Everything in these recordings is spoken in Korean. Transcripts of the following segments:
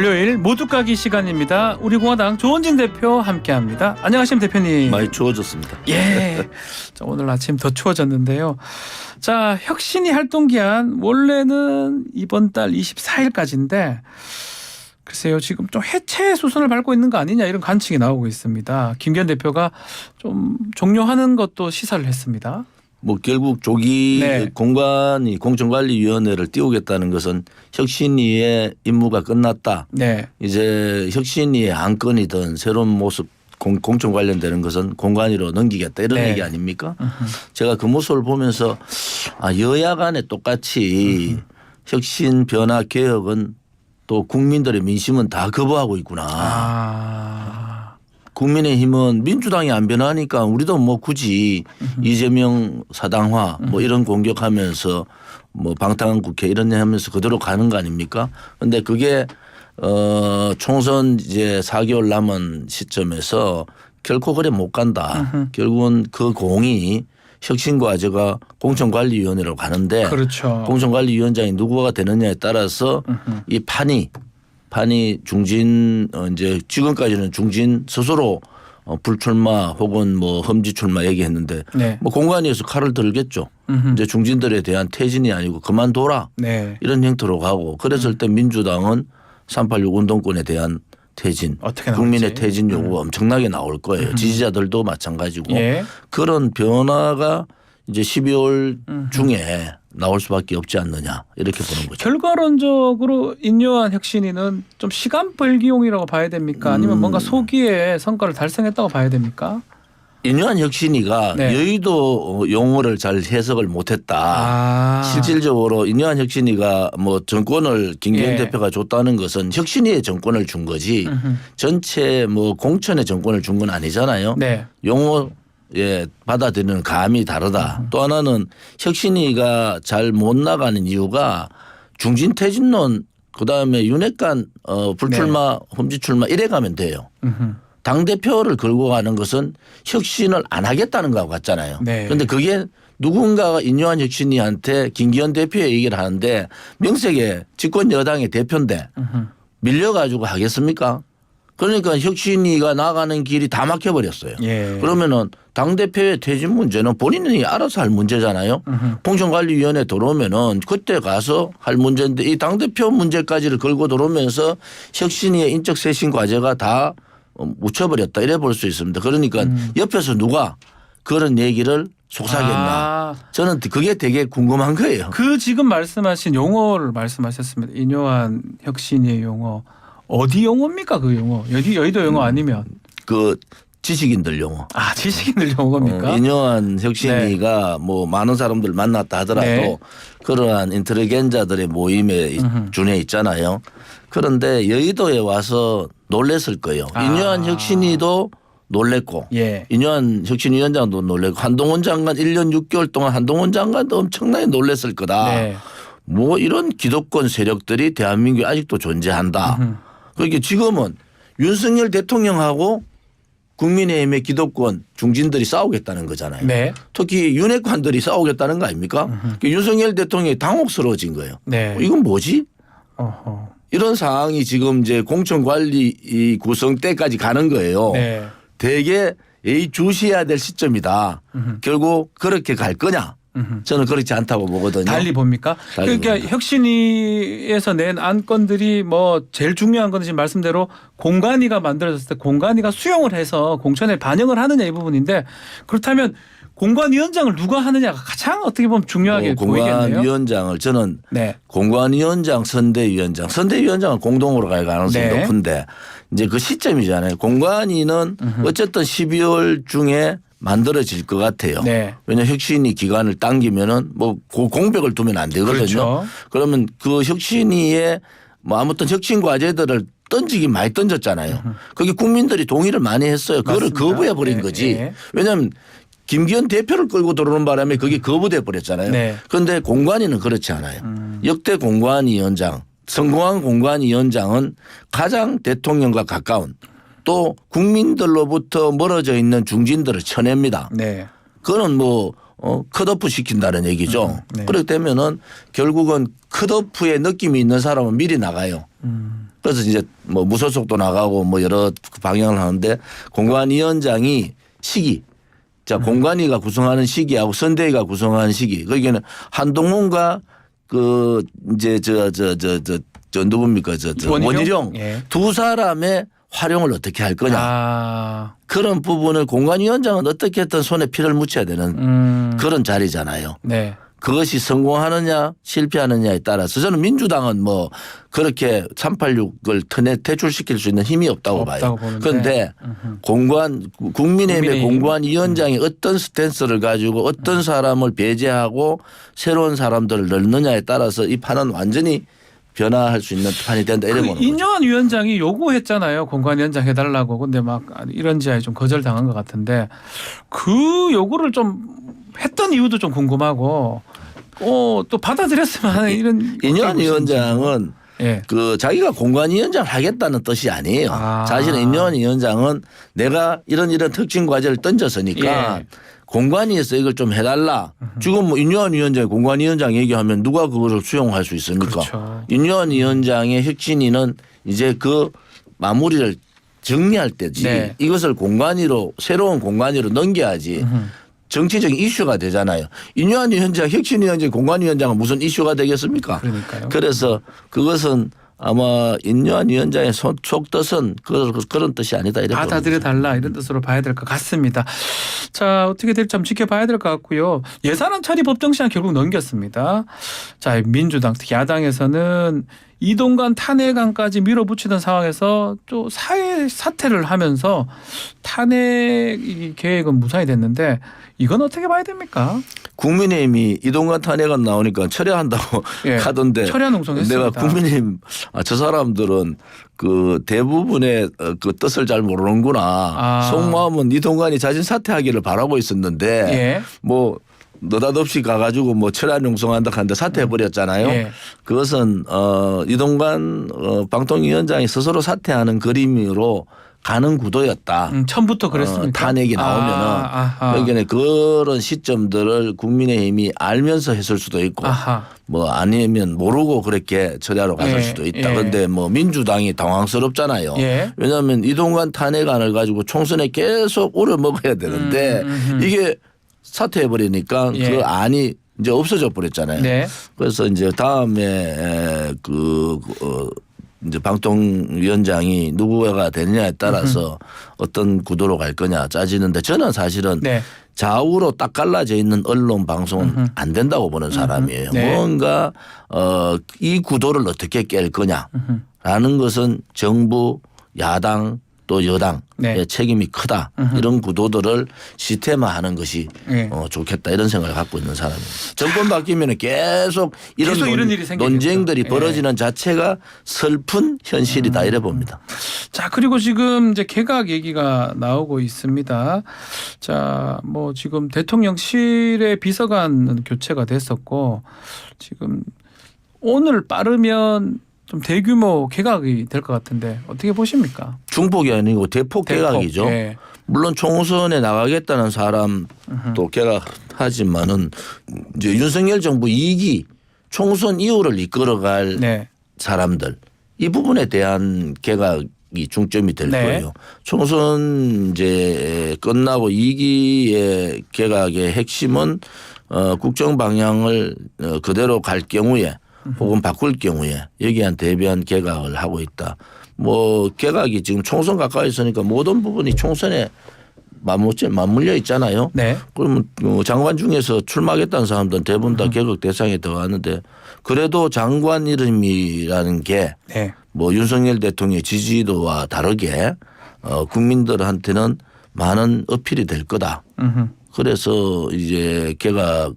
월요일 모두 까기 시간입니다. 우리 공화당 조원진 대표 함께합니다. 안녕하십니까 대표님. 많이 추워졌습니다. 예. 자, 오늘 아침 더 추워졌는데요. 자, 혁신위 활동 기한 원래는 이번 달 24일까지인데 글쎄요, 지금 좀 해체 수순을 밟고 있는 거 아니냐 이런 관측이 나오고 있습니다. 김기현 대표가 좀 종료하는 것도 시사를 했습니다. 뭐 결국 조기 공관위 공천관리위원회를 띄우겠다는 것은 혁신위의 임무가 끝났다. 네. 이제 혁신위의 안건이든 새로운 모습 공천 관련되는 것은 공관위로 넘기겠다 이런 얘기 아닙니까? 제가 그 모습을 보면서 여야 간에 똑같이 혁신 변화 개혁은 또 국민들의 민심은 다 거부하고 있구나. 국민의힘은 민주당이 안 변하니까 우리도 뭐 굳이 이재명 사당화 뭐 이런 공격하면서 뭐 방탄국회 이런 얘기 하면서 그대로 가는 거 아닙니까? 그런데 그게 총선 이제 4개월 남은 시점에서 결코 그래 못 간다. 결국은 그 공이 혁신과제가 공천관리위원회로 가는데 그렇죠. 공천관리위원장이 누구가 되느냐에 따라서 이 판이 중진 이제 지금까지는 중진 스스로 불출마 혹은 뭐 험지 출마 얘기했는데 뭐 공관위에서 칼을 들겠죠. 이제 중진들에 대한 퇴진이 아니고 그만둬라 이런 형태로 가고 그랬을 때 민주당은 386 운동권에 대한 퇴진, 국민의 퇴진 요구가 엄청나게 나올 거예요. 지지자들도 마찬가지고 그런 변화가 이제 12월 중에 나올 수밖에 없지 않느냐 이렇게 보는 거죠. 결과론적으로 인요한 혁신위는 좀 시간 벌기용이라고 봐야 됩니까? 아니면 뭔가 소기에 성과를 달성했다고 봐야 됩니까? 인요한 혁신위가 여의도 용어를 잘 해석을 못했다. 실질적으로 인요한 혁신위가 뭐 정권을 김기현 대표가 줬다는 것은 혁신위의 정권을 준 거지 전체 뭐 공천의 정권을 준 건 아니잖아요. 용어 받아들이는 감이 다르다. 또 하나는 혁신위가 잘 못 나가는 이유가 중진 퇴진론 그다음에 윤핵관 불출마 험지 출마 이래 가면 돼요. 당대표를 걸고 가는 것은 혁신을 안 하겠다는 거하고 같잖아요. 그런데 그게 누군가가 인요한 혁신위한테 김기현 대표의 얘기를 하는데 명색에 집권 여당의 대표인데 밀려가지고 하겠습니까? 그러니까 혁신위가 나가는 길이 다 막혀버렸어요. 그러면은 당대표의 퇴진 문제는 본인이 알아서 할 문제잖아요. 공천관리위원회 들어오면은 그때 가서 할 문제인데 이 당대표 문제까지를 걸고 들어오면서 혁신위의 인적 쇄신 과제가 다 묻혀버렸다 이래 볼 수 있습니다. 그러니까 옆에서 누가 그런 얘기를 속삭였나. 저는 그게 되게 궁금한 거예요. 그 지금 말씀하신 용어를 말씀하셨습니다. 인요한 혁신의 용어. 어디 용어입니까 그 용어? 여의도 용어 아니면? 그 지식인들 용어. 지식인들 용어입니까? 인요한 혁신위가 뭐 많은 사람들 만났다 하더라도 그러한 인텔리겐자들의 모임에 준해 있잖아요. 그런데 여의도에 와서 놀랬을 거예요. 인요한 혁신위도 놀랬고 인요한 혁신위원장도 놀랬고 한동훈 장관 1년 6개월 동안 한동훈 장관도 엄청나게 놀랬을 거다. 뭐 이런 기득권 세력들이 대한민국에 아직도 존재한다. 그러니까 지금은 윤석열 대통령하고 국민의힘의 기득권 중진들이 싸우겠다는 거잖아요. 특히 윤핵관들이 싸우겠다는 거 아닙니까? 그러니까 윤석열 대통령이 당혹스러워진 거예요. 이건 뭐지? 이런 상황이 지금 이제 공천관리 구성 때까지 가는 거예요. 되게 주시해야 될 시점이다. 결국 그렇게 갈 거냐? 저는 그렇지 않다고 보거든요. 달리 봅니까? 그러니까 혁신위에서 낸 안건들이 뭐 제일 중요한 건 지금 말씀대로 공관위가 만들어졌을 때 공관위가 수용을 해서 공천에 반영을 하느냐 이 부분인데 그렇다면 공관위원장을 누가 하느냐가 가장 어떻게 보면 중요하게 보이겠네요. 공관위원장을 저는 공관위원장 선대위원장은 공동으로 갈 가능성이 높은데 이제 그 시점이잖아요. 공관위는 어쨌든 12월 중에 만들어질 것 같아요. 왜냐하면 혁신위 기간을 당기면은 뭐 공백을 두면 안 되거든요. 그러면 그 혁신위에 뭐 아무튼 혁신 과제들을 던지긴 많이 던졌잖아요. 그게 국민들이 동의를 많이 했어요. 그거를 거부해 버린 거지. 왜냐하면 김기현 대표를 끌고 들어오는 바람에 그게 거부돼 버렸잖아요. 그런데 공관위는 그렇지 않아요. 역대 공관위원장 성공한 공관위원장은 가장 대통령과 가까운 또 국민들로부터 멀어져 있는 중진들을 쳐냅니다. 그거는 뭐 컷오프 시킨다는 얘기죠. 그렇게 되면은 결국은 컷오프의 느낌이 있는 사람은 미리 나가요. 그래서 이제 뭐 무소속도 나가고 뭐 여러 방향을 하는데 공관위원장이 시기. 자, 공관위가 구성하는 시기하고 선대위가 구성하는 시기. 거기에는 한동훈과 그 이제 저 누굽니까? 원희룡 예. 두 사람의 활용을 어떻게 할 거냐. 그런 부분을 공관위원장은 어떻게든 손에 피를 묻혀야 되는 그런 자리잖아요. 네. 그것이 성공하느냐 실패하느냐에 따라서 저는 민주당은 뭐 그렇게 386을 퇴출시킬 수 있는 힘이 없다고 봐요. 그런데 국민의힘의 공관위원장이 어떤 스탠스를 가지고 어떤 사람을 배제하고 새로운 사람들을 넣느냐에 따라서 이 판은 완전히 변화할 수 있는 판이 된다 이래 보는 거죠. 인요한 위원장이 요구했잖아요. 공관위원장 해달라고. 근데 막 이런지하에 좀 거절당한 것 같은데 그 요구를 좀 했던 이유도 좀 궁금하고 또 받아들였으면 하는 이런. 인요한 위원장은 예. 그 자기가 공관위원장을 하겠다는 뜻이 아니에요. 사실은 인요한 위원장은 내가 이런 특징 과제를 던졌으니까 예. 공관위에서 이걸 좀 해달라. 지금 뭐 인요한 위원장이 공관위원장 얘기하면 누가 그거를 수용할 수 있습니까? 그렇죠. 인요한 위원장의 혁신위는 이제 그 마무리를 정리할 때지 네. 이것을 공관위로 새로운 공관위로 넘겨야지 정치적인 이슈가 되잖아요. 인요한 위원장, 혁신위원장, 공관위원장은 무슨 이슈가 되겠습니까? 그러니까요. 그래서 그것은 아마 인요한 위원장의 속뜻은 그런 뜻이 아니다. 이렇게 받아들여 달라 이런 뜻으로 봐야 될 것 같습니다. 자, 어떻게 될지 좀 지켜봐야 될 것 같고요. 예산안 처리 법정 시한 결국 넘겼습니다. 자, 민주당 특히 야당에서는 이동관 탄핵안까지 밀어붙이던 상황에서 또 사퇴를 하면서 탄핵 계획은 무산이 됐는데 이건 어떻게 봐야 됩니까? 국민의힘이 이동관 탄핵안 나오니까 철회한다고 예, 하던데 철회 농성했습니다. 내가 국민의힘 저 사람들은 그 대부분의 그 뜻을 잘 모르는구나. 속마음은 이동관이 자진 사퇴하기를 바라고 있었는데 예. 뭐 느닷없이 가가지고 뭐 철회 농성한다 하는데 사퇴해버렸잖아요. 예. 그것은 이동관 방통위원장이 스스로 사퇴하는 그림으로 가는 구도였다. 처음부터 그랬습니까? 탄핵이 나오면은 여기는 그런 시점들을 국민의힘이 알면서 했을 수도 있고 뭐 아니면 모르고 그렇게 처리하러 갔을 수도 있다. 그런데 뭐 민주당이 당황스럽잖아요. 왜냐하면 이동관 탄핵안을 가지고 총선에 계속 오래 먹어야 되는데 이게 사퇴해버리니까 그 안이 이제 없어져 버렸잖아요. 네. 그래서 이제 다음에 이제 방통위원장이 누구가 되느냐에 따라서 어떤 구도로 갈 거냐 짜지는데 저는 사실은 좌우로 딱 갈라져 있는 언론 방송은 안 된다고 보는 사람이에요. 뭔가 이 구도를 어떻게 깰 거냐라는 것은 정부, 야당 또 여당의 책임이 크다. 이런 구도들을 시스템화하는 것이 좋겠다 이런 생각을 갖고 있는 사람입니다. 정권 바뀌면 계속 이런 일이 논쟁들이 벌어지는 자체가 슬픈 현실이다 이래 봅니다. 자, 그리고 지금 이제 개각 얘기가 나오고 있습니다. 자, 뭐 지금 대통령실의 비서관 교체가 됐었고 지금 오늘 빠르면 좀 대규모 개각이 될 것 같은데 어떻게 보십니까? 중폭이 아니고 대폭 개각이죠. 물론 총선에 나가겠다는 사람도 개각하지만은 이제 윤석열 정부 2기 총선 이후를 이끌어갈 사람들 이 부분에 대한 개각이 중점이 될 거예요. 총선 이제 끝나고 2기의 개각의 핵심은 국정 방향을 그대로 갈 경우에 혹은 바꿀 경우에 여기에 대비한 개각을 하고 있다. 뭐 개각이 지금 총선 가까이 있으니까 모든 부분이 총선에 맞물려 있잖아요. 그러면 장관 중에서 출마하겠다는 사람들은 대부분 다 개각 대상에 들어가는데 그래도 장관 이름이라는 게 뭐 윤석열 대통령의 지지도와 다르게 국민들한테는 많은 어필이 될 거다. 그래서 이제 개각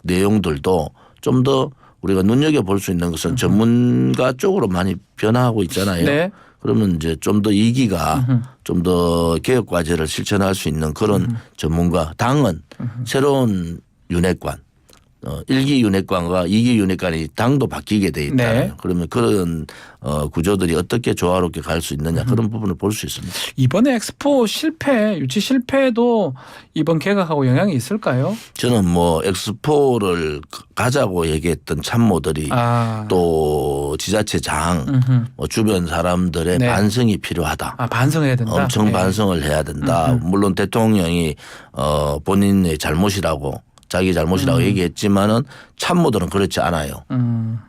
내용들도 좀 더 우리가 눈여겨볼 수 있는 것은 전문가 쪽으로 많이 변화하고 있잖아요. 그러면 이제 좀 더 2기가 좀 더 개혁 과제를 실천할 수 있는 그런 전문가 당은 새로운 윤핵관 1기 윤핵관과 2기 윤핵관이 당도 바뀌게 돼 있다. 네. 그러면 그런 구조들이 어떻게 조화롭게 갈 수 있느냐 그런 부분을 볼 수 있습니다. 이번에 엑스포 실패, 유치 실패도 이번 개각하고 영향이 있을까요? 저는 뭐 엑스포를 가자고 얘기했던 참모들이 또 지자체장 뭐 주변 사람들의 네. 반성이 필요하다. 반성해야 된다. 엄청 네. 반성을 해야 된다. 물론 대통령이 본인의 잘못이라고 자기 잘못이라고 얘기했지만은 참모들은 그렇지 않아요.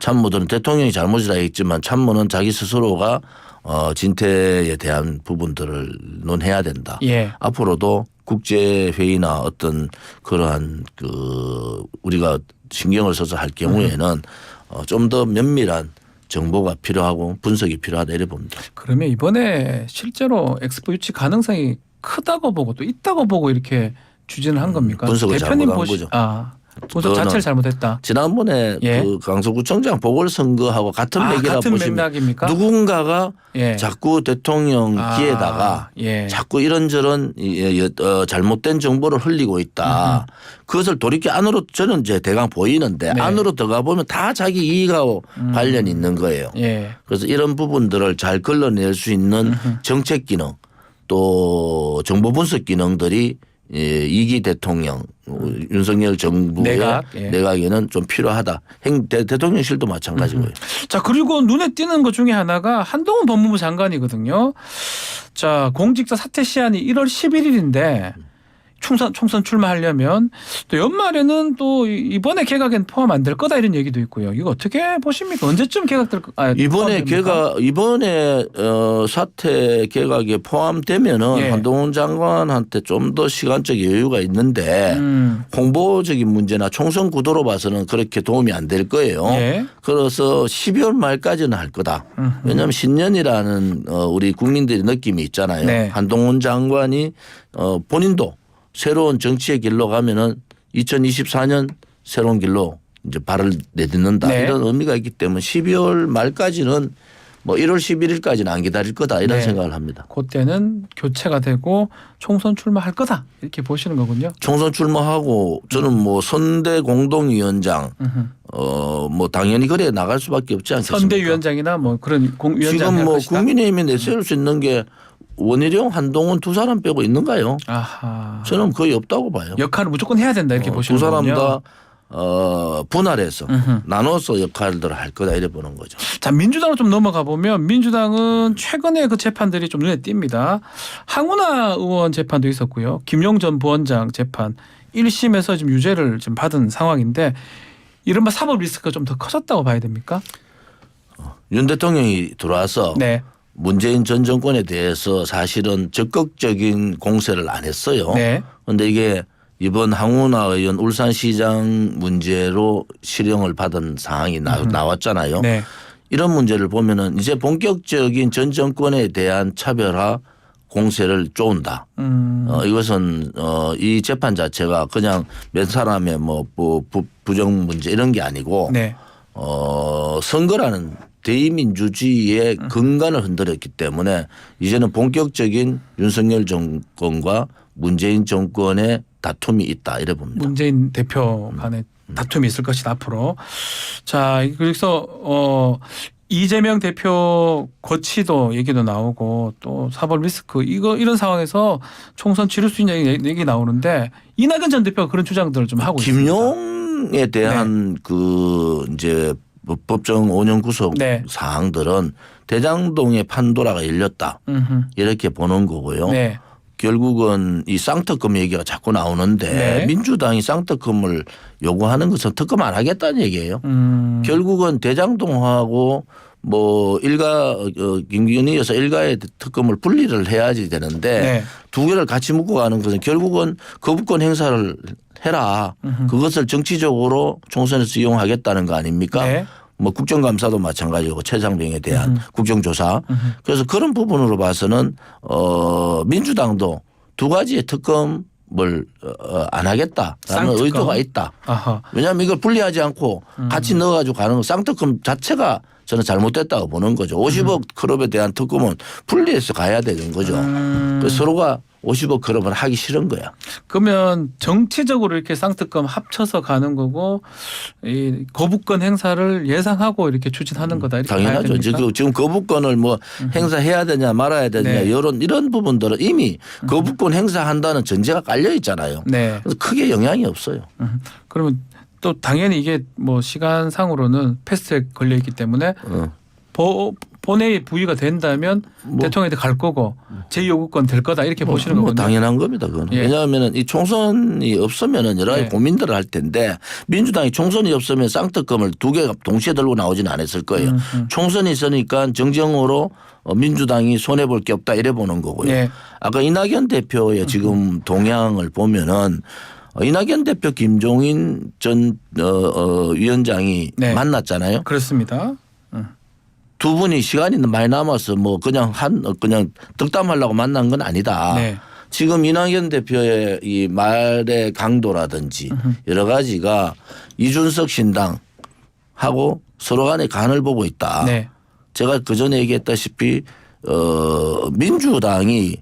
참모들은 대통령이 잘못이라고 했지만 참모는 자기 스스로가 진퇴에 대한 부분들을 논해야 된다. 예. 앞으로도 국제 회의나 어떤 그러한 우리가 신경을 써서 할 경우에는 좀 더 면밀한 정보가 필요하고 분석이 필요하다 이래 봅니다. 그러면 이번에 실제로 엑스포 유치 가능성이 크다고 보고 또 있다고 보고 이렇게 추진을 한 겁니까? 분석을 대표님 잘못한 거죠. 분석 자체를 잘못했다. 지난번에 예. 그 강서구청장 보궐선거하고 같은 맥이라 같은 보시면 맥락입니까? 누군가가 예. 자꾸 대통령 기에다가 예. 자꾸 이런저런 잘못된 정보를 흘리고 있다. 그것을 돌이켜 안으로 저는 이제 대강 보이는데 네. 안으로 들어가 보면 다 자기 이익하고 관련이 있는 거예요. 예. 그래서 이런 부분들을 잘 걸러낼 수 있는 정책 기능 또 정보 분석 기능들이 2기 대통령 윤석열 정부의 내각에는 좀 필요하다. 대통령실도 마찬가지고요. 자, 그리고 눈에 띄는 것 중에 하나가 한동훈 법무부 장관이거든요. 자, 공직자 사퇴 시한이 1월 11일인데 총선 출마하려면 또 연말에는 또 이번에 개각엔 포함 안 될 거다 이런 얘기도 있고요. 이거 어떻게 보십니까? 언제쯤 개각될 이번에 사퇴 개각에 포함되면은 예. 한동훈 장관한테 좀 더 시간적 여유가 있는데 홍보적인 문제나 총선 구도로 봐서는 그렇게 도움이 안 될 거예요. 예. 그래서 12월 말까지는 할 거다. 왜냐하면 신년이라는 우리 국민들의 느낌이 있잖아요. 네. 한동훈 장관이 본인도 새로운 정치의 길로 가면은 2024년 새로운 길로 이제 발을 내딛는다. 네. 이런 의미가 있기 때문에 12월 말까지는 뭐 1월 11일까지는 안 기다릴 거다 이런 네. 생각을 합니다. 그때는 교체가 되고 총선 출마할 거다 이렇게 보시는 거군요. 총선 출마하고 저는 뭐 선대 공동위원장 뭐 당연히 그래 나갈 수밖에 없지 않겠습니까? 선대위원장이나 뭐 그런 위원장 지금 뭐 것이다? 국민의힘이 내세울 수 있는 게 원희룡, 한동훈 두 사람 빼고 있는 가요? 아하. 저는 거의 없다고 봐요. 역할을 무조건 해야 된다 이렇게 보시는 두 사람 거군요. 다 분할해서 나눠서 역할들을 할 거다 이래 보는 거죠. 자, 민주당으로 좀 넘어가 보면 민주당은 최근에 그 재판들이 좀 눈에 띕니다. 항운하 의원 재판도 있었고요. 김용 전 부원장 재판 1심에서 지금 유죄를 지금 받은 상황인데 이른바 사법 리스크가 좀 더 커졌다고 봐야 됩니까? 윤 대통령이 들어와서 네. 문재인 전 정권에 대해서 사실은 적극적인 공세를 안 했어요. 그런데 네. 이게 이번 항운하 의원 울산시장 문제로 실형을 받은 상황이 나왔잖아요. 네. 이런 문제를 보면은 이제 본격적인 전 정권에 대한 차별화 공세를 쪼은다. 이것은 이 재판 자체가 그냥 몇 사람의 뭐 부정 문제 이런 게 아니고 네. 선거라는 대의민주주의의 근간을 흔들었기 때문에 이제는 본격적인 윤석열 정권과 문재인 정권의 다툼이 있다 이래 봅니다. 문재인 대표 간의 다툼이 있을 것이다 앞으로. 자, 그래서 이재명 대표 거치도 얘기도 나오고 또 사법 리스크 이런 상황에서 총선 치를 수 있는 얘기 나오는데 이낙연 전 대표가 그런 주장들을 좀 하고 있습니다. 김용에 대한 그 이제 법정 5년 구속 네. 사항들은 대장동의 판도라가 열렸다 이렇게 보는 거고요. 네. 결국은 이 쌍특검 얘기가 자꾸 나오는데 네. 민주당이 쌍특검을 요구하는 것은 특검 안 하겠다는 얘기예요. 결국은 대장동하고 뭐 김기현이 여서 일가의 특검을 분리를 해야지 되는데 네. 두 개를 같이 묶고 가는 것은 결국은 거부권 행사를 해라. 그것을 정치적으로 총선에서 이용하겠다는 거 아닙니까? 네. 뭐 국정감사도 마찬가지고 최상병에 대한 국정조사. 그래서 그런 부분으로 봐서는 민주당도 두 가지의 특검을 안 하겠다라는 쌍특검. 의도가 있다. 아하. 왜냐하면 이걸 분리하지 않고 같이 넣어가지고 가는 거 쌍특검 자체가 저는 잘못됐다고 보는 거죠. 50억 클럽에 대한 특검은 분리해서 가야 되는 거죠. 그래서 서로가 50억 클럽을 하기 싫은 거야. 그러면 정치적으로 이렇게 쌍특검 합쳐서 가는 거고 이 거부권 행사를 예상하고 이렇게 추진하는 거다. 이렇게 당연하죠. 지금 거부권을 뭐 행사해야 되냐 말아야 되냐 네. 이런 부분들은 이미 거부권 행사한다는 전제가 깔려 있잖아요. 네. 그래서 크게 영향이 없어요. 그러면 또 당연히 이게 뭐 시간상으로는 패스트트랙 걸려 있기 때문에 본회의 부의가 된다면 대통령한테 갈 거고 제2요구권 될 거다 이렇게 보시는 거군요. 당연한 겁니다. 그건. 예. 왜냐하면 이 총선이 없으면은 여러 가지 네. 고민들을 할 텐데 민주당이 총선이 없으면 쌍특검을 두 개가 동시에 들고 나오지는 않았을 거예요. 총선이 있으니까 정정으로 민주당이 손해볼 게 없다 이래 보는 거고요. 예. 아까 이낙연 대표의 지금 동향을 보면은 이낙연 대표 김종인 전 위원장이 네. 만났잖아요. 그렇습니다. 두 분이 시간이 많이 남아서 뭐 그냥 덕담하려고 만난 건 아니다. 네. 지금 이낙연 대표의 이 말의 강도라든지 여러 가지가 이준석 신당하고 서로 간에 간을 보고 있다. 네. 제가 그전에 얘기했다시피 민주당이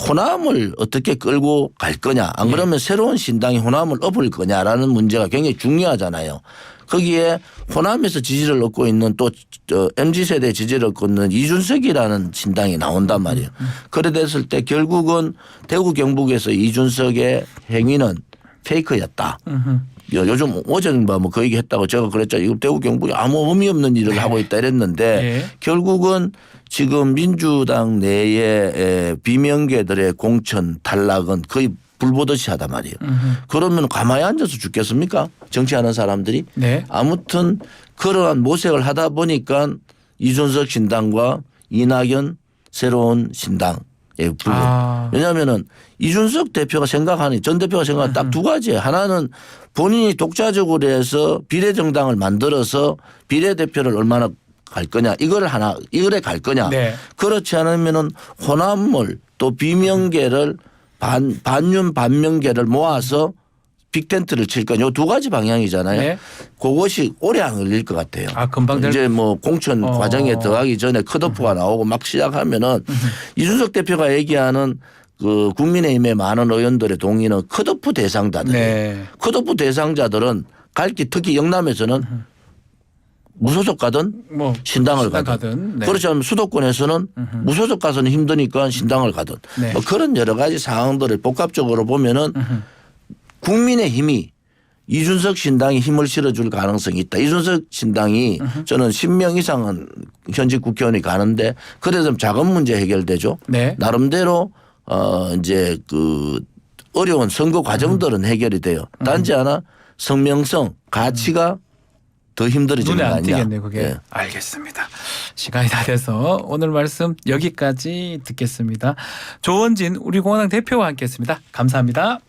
호남을 어떻게 끌고 갈 거냐 안 그러면 새로운 신당이 호남을 엎을 거냐라는 문제가 굉장히 중요하잖아요. 거기에 호남에서 지지를 얻고 있는 또 MZ세대 지지를 얻고 있는 이준석이라는 신당이 나온단 말이에요. 그래 됐을 때 결국은 대구 경북에서 이준석의 행위는 페이크였다. 요즘 어제인가 뭐 그 얘기 했다고 제가 그랬잖아요. 이거 대구 경북이 아무 의미 없는 일을 하고 있다 이랬는데 네. 결국은 지금 민주당 내의 비명계들의 공천 탈락은 거의 불보듯이 하단 말이에요. 그러면 가만히 앉아서 죽겠습니까? 정치하는 사람들이. 네. 아무튼 그러한 모색을 하다 보니까 이준석 신당과 이낙연 새로운 신당에 불고. 왜냐하면은 이준석 대표가 생각하는 전 대표가 생각하는 딱 두 가지예요. 하나는 본인이 독자적으로 해서 비례정당을 만들어서 비례대표를 얼마나 갈 거냐 이거를 갈 거냐. 네. 그렇지 않으면은 호남을 또 비명계를 반윤 반명계를 모아서 빅텐트를 칠 거냐. 요 두 가지 방향이잖아요. 네. 그것이 오래 안 걸릴 것 같아요. 금방 될. 이제 뭐 공천 과정에 들어가기 전에 컷오프가 나오고 막 시작하면은 이준석 대표가 얘기하는 그 국민의힘의 많은 의원들의 동의는 컷오프 대상자들. 네. 컷오프 대상자들은 갈길 특히 영남에서는 무소속 가든 뭐 신당을 신당 가든. 네. 그렇지 않으면 수도권에서는 무소속 가서는 힘드니까 신당을 가든. 네. 뭐 그런 여러 가지 상황들을 복합적으로 보면은 국민의힘이 이준석 신당이 힘을 실어줄 가능성이 있다. 이준석 신당이 저는 10명 이상은 현직 국회의원이 가는데 그래서 작은 문제 해결되죠. 네. 나름대로 이제 그 어려운 선거 과정들은 해결이 돼요. 단지 하나 성명성 가치가 더 힘들어지는 눈에 거 안 아니냐. 띄겠네요. 그게. 예. 알겠습니다. 시간이 다 돼서 오늘 말씀 여기까지 듣겠습니다. 조원진 우리 공화당 대표와 함께했습니다. 감사합니다.